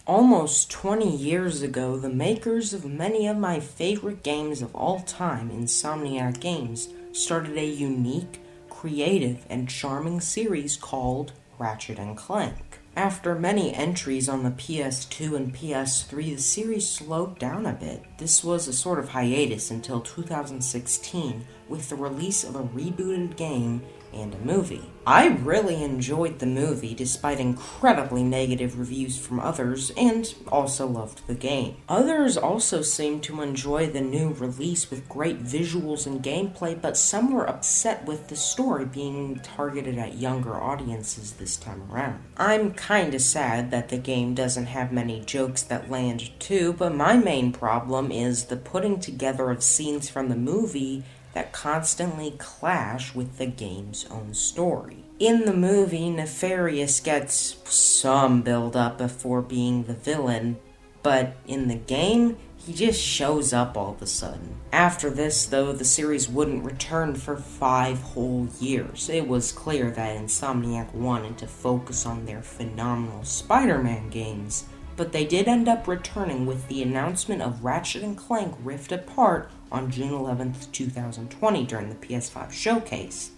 Almost 20 years ago, the makers of many of my favorite games of all time, Insomniac Games, started a unique, creative, and charming series called Ratchet and Clank. After many entries on the PS2 and PS3, the series slowed down a bit. This was a sort of hiatus until 2016, with the release of a rebooted game and a movie. I really enjoyed the movie despite incredibly negative reviews from others, and also loved the game. Others also seemed to enjoy the new release with great visuals and gameplay, but some were upset with the story being targeted at younger audiences this time around. I'm kinda sad that the game doesn't have many jokes that land too, but my main problem is the putting together of scenes from the movie that constantly clash with the game's own story. In the movie, Nefarious gets some build-up before being the villain, but in the game, he just shows up all of a sudden. After this, though, the series wouldn't return for 5 whole years. It was clear that Insomniac wanted to focus on their phenomenal Spider-Man games, but they did end up returning with the announcement of Ratchet and Clank Rift Apart on June 11th, 2020 during the PS5 showcase,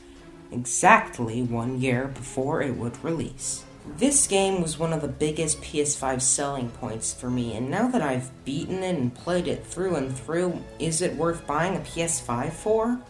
exactly 1 year before it would release. This game was one of the biggest PS5 selling points for me, and now that I've beaten it and played it through and through, is it worth buying a PS5 for?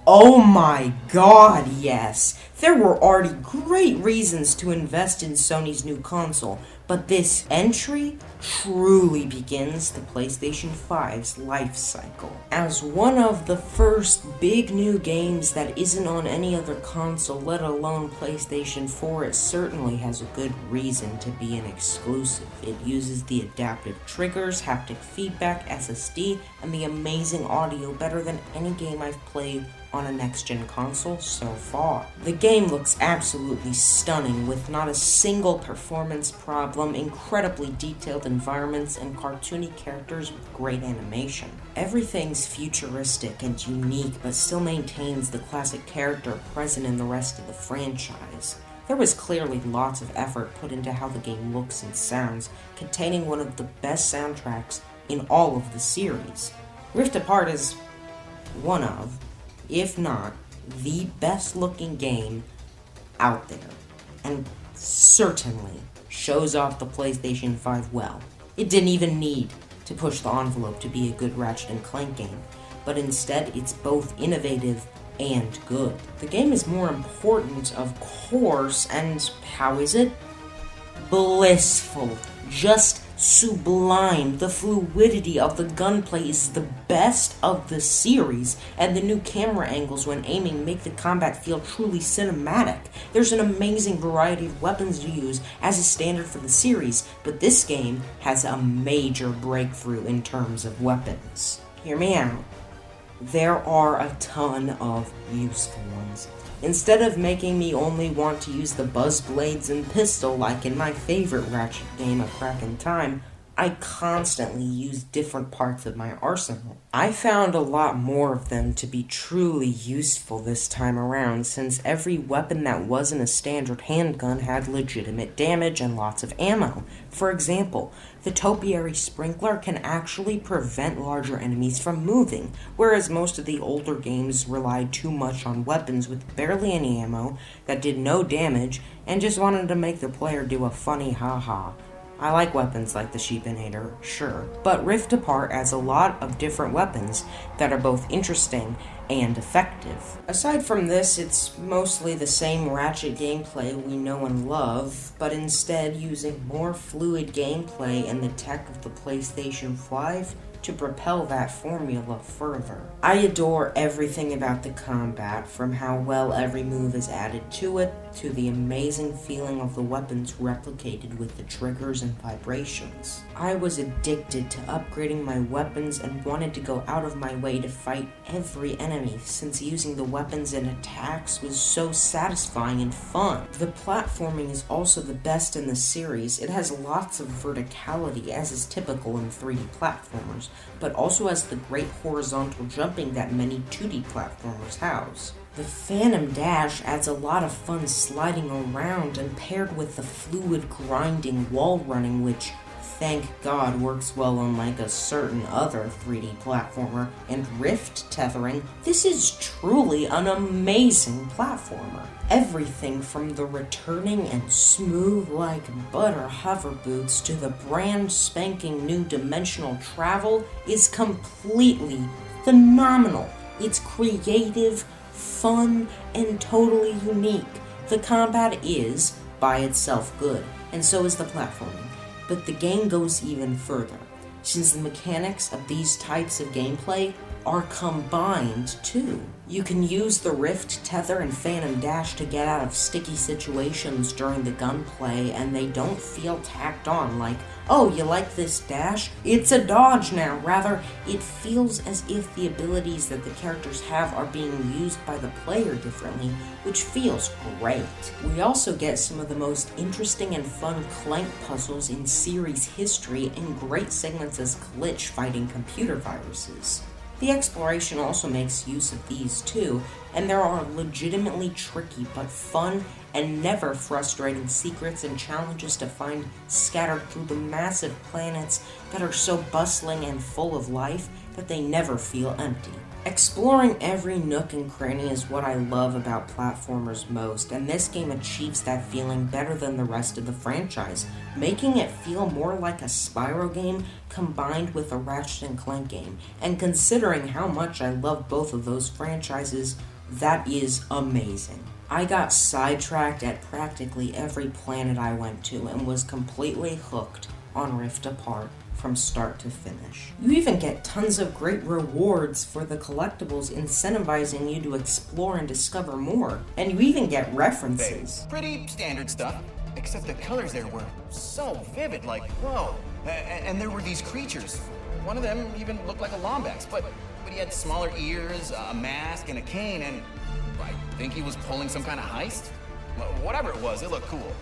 Oh my god, yes! There were already great reasons to invest in Sony's new console, but this entry truly begins the PlayStation 5's life cycle. As one of the first big new games that isn't on any other console, let alone PlayStation 4, it certainly has a good reason to be an exclusive. It uses the adaptive triggers, haptic feedback, SSD, and the amazing audio better than any game I've played on a next-gen console so far. The game looks absolutely stunning, with not a single performance problem, incredibly detailed environments, and cartoony characters with great animation. Everything's futuristic and unique, but still maintains the classic character present in the rest of the franchise. There was clearly lots of effort put into how the game looks and sounds, containing one of the best soundtracks in all of the series. Rift Apart is one of, if not the best looking game out there, and certainly shows off the PlayStation 5 well. It didn't even need to push the envelope to be a good Ratchet and Clank game, but instead it's both innovative and good. The game is more important, of course, and how is it? Blissful. Just sublime. The fluidity of the gunplay is the best of the series, and the new camera angles when aiming make the combat feel truly cinematic. There's an amazing variety of weapons to use, as is standard for the series, but this game has a major breakthrough in terms of weapons. Hear me out. There are a ton of useful ones. Instead of making me only want to use the buzz blades and pistol like in my favorite Ratchet game, A Crack in Time, I constantly use different parts of my arsenal. I found a lot more of them to be truly useful this time around, since every weapon that wasn't a standard handgun had legitimate damage and lots of ammo. For example, the topiary sprinkler can actually prevent larger enemies from moving, whereas most of the older games relied too much on weapons with barely any ammo that did no damage and just wanted to make the player do a funny haha. I like weapons like the Sheepinator, sure, but Rift Apart adds a lot of different weapons that are both interesting and effective. Aside from this, it's mostly the same Ratchet gameplay we know and love, but instead using more fluid gameplay and the tech of the PlayStation 5 to propel that formula further. I adore everything about the combat, from how well every move is added to it, to the amazing feeling of the weapons replicated with the triggers and vibrations. I was addicted to upgrading my weapons and wanted to go out of my way to fight every enemy, since using the weapons and attacks was so satisfying and fun. The platforming is also the best in the series. It has lots of verticality, as is typical in 3D platformers, but also has the great horizontal jumping that many 2D platformers house. The Phantom Dash adds a lot of fun sliding around, and paired with the fluid grinding wall running, which thank God, works well unlike a certain other 3D platformer, and rift tethering, this is truly an amazing platformer. Everything from the returning and smooth like butter hover boots to the brand spanking new dimensional travel is completely phenomenal. It's creative, fun, and totally unique. The combat is, by itself, good, and so is the platforming. But the game goes even further, since the mechanics of these types of gameplay are combined too. You can use the Rift, Tether, and Phantom Dash to get out of sticky situations during the gunplay, and they don't feel tacked on like, oh, you like this dash? It's a dodge now. Rather, it feels as if the abilities that the characters have are being used by the player differently, which feels great. We also get some of the most interesting and fun Clank puzzles in series history and great segments as Glitch fighting computer viruses. The exploration also makes use of these too, and there are legitimately tricky but fun and never frustrating secrets and challenges to find scattered through the massive planets that are so bustling and full of life that they never feel empty. Exploring every nook and cranny is what I love about platformers most, and this game achieves that feeling better than the rest of the franchise, making it feel more like a Spyro game combined with a Ratchet and Clank game. And considering how much I love both of those franchises, that is amazing. I got sidetracked at practically every planet I went to and was completely hooked on Rift Apart from start to finish. You even get tons of great rewards for the collectibles, incentivizing you to explore and discover more. And you even get references. Pretty standard stuff, except the colors there were so vivid, like, whoa. And there were these creatures. One of them even looked like a Lombax, but he had smaller ears, a mask, and a cane, and I think he was pulling some kind of heist? Whatever it was, it looked cool.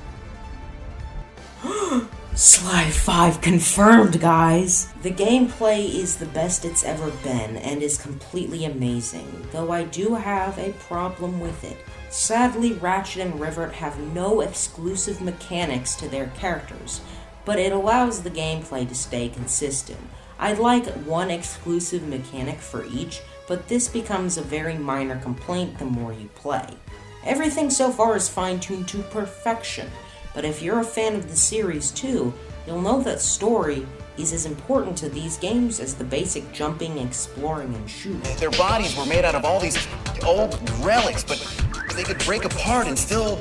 Sly 5 confirmed, guys! The gameplay is the best it's ever been and is completely amazing, though I do have a problem with it. Sadly, Ratchet and Rivet have no exclusive mechanics to their characters, but it allows the gameplay to stay consistent. I'd like one exclusive mechanic for each, but this becomes a very minor complaint the more you play. Everything so far is fine-tuned to perfection, but if you're a fan of the series too, you'll know that story is as important to these games as the basic jumping, exploring, and shooting. Their bodies were made out of all these old relics, but they could break apart and still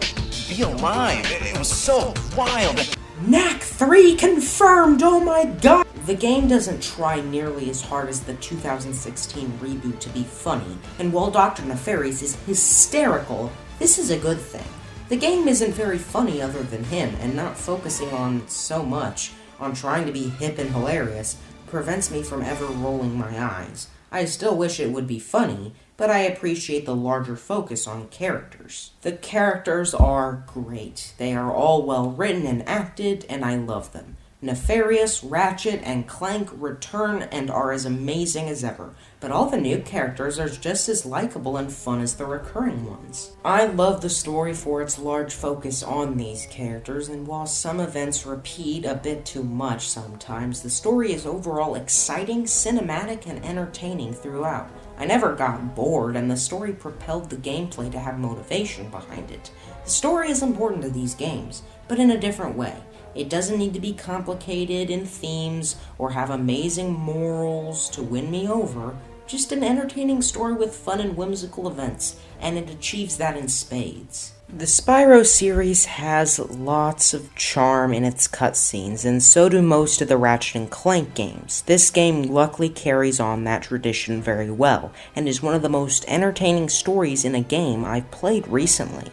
be alive. It was so wild. Knack 3 confirmed, oh my god! The game doesn't try nearly as hard as the 2016 reboot to be funny, and while Dr. Nefarious is hysterical, this is a good thing. The game isn't very funny other than him, and not focusing on so much on trying to be hip and hilarious prevents me from ever rolling my eyes. I still wish it would be funny, but I appreciate the larger focus on characters. The characters are great. They are all well written and acted, and I love them. Nefarious, Ratchet, and Clank return and are as amazing as ever, but all the new characters are just as likable and fun as the recurring ones. I love the story for its large focus on these characters, and while some events repeat a bit too much sometimes, the story is overall exciting, cinematic, and entertaining throughout. I never got bored, and the story propelled the gameplay to have motivation behind it. The story is important to these games, but in a different way. It doesn't need to be complicated in themes or have amazing morals to win me over, just an entertaining story with fun and whimsical events, and it achieves that in spades. The Spyro series has lots of charm in its cutscenes, and so do most of the Ratchet and Clank games. This game luckily carries on that tradition very well, and is one of the most entertaining stories in a game I've played recently.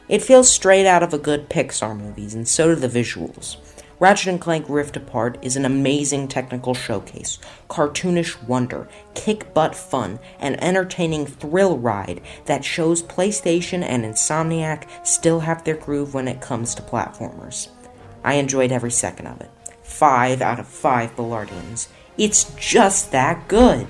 It feels straight out of a good Pixar movies, and so do the visuals. Ratchet and Clank Rift Apart is an amazing technical showcase, cartoonish wonder, kick-butt fun, and entertaining thrill ride that shows PlayStation and Insomniac still have their groove when it comes to platformers. I enjoyed every second of it. 5 out of 5 Ballardians. It's just that good!